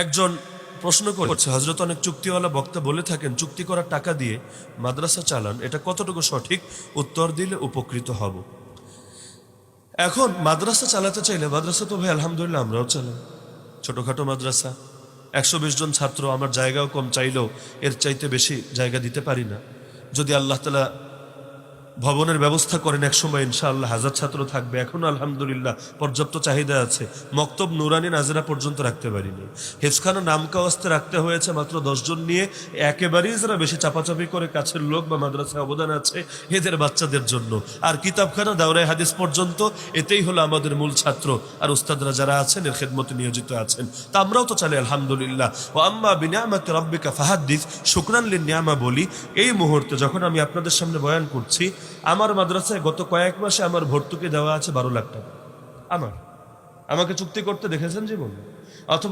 একজন প্রশ্ন করছে, হযরত অনেক চুক্তিওয়ালা বক্তা বলে থাকেন চুক্তি করার টাকা দিয়ে মাদ্রাসা চালান, এটা কতটুকু সঠিক? উত্তর দিলে উপকৃত হব। এখন মাদ্রাসা চালাতে চাইলে, মাদ্রাসা তো ভাই আলহামদুলিল্লাহ আমরাও চালাই, ছোটখাটো মাদ্রাসা, 120 জন ছাত্র, আমার জায়গাও কম, চাইলেও এর চাইতে বেশি জায়গা দিতে পারি না। যদি আল্লাহ তাআলা ভবনের ব্যবস্থা করেন একসময় ইনশাআল্লাহ 1000 ছাত্র থাকবে। এখনো আলহামদুলিল্লাহ পর্যাপ্ত চাহিদা আছে। মক্তব নুরানি নাজরা পর্যন্ত রাখতে পারিনি। হেফখানা নামকা ওয়াস্তে রাখতে হয়েছে মাত্র 10 জন নিয়ে, একেবারেই যারা বেশি চাপাচাপি করে কাছের লোক বা মাদ্রাসায় অবদান আছে এদের বাচ্চাদের জন্য। আর কিতাবখানা দাওরায়ে হাদিস পর্যন্ত, এতেই হলো আমাদের মূল ছাত্র আর উস্তাদরা যারা আছেন এর খেদমতে নিয়োজিত আছেন। তা আমরাও তো চালাই আলহামদুলিল্লাহ। ওয়া আম্মা বিনিআমাতি রাব্বিকা ফাহাদ্দিস, শুকরান লিন-নিআমা বলি। এই মুহূর্তে যখন আমি আপনাদের সামনে বয়ান করছি, আমার মাদ্রাসায় গত কয়েক মাসে আমার ভর্তুকি দেওয়া আছে 12 লাখ টাকা। আমাকে চুক্তি করতে দেখেছেন জীবন? অথবা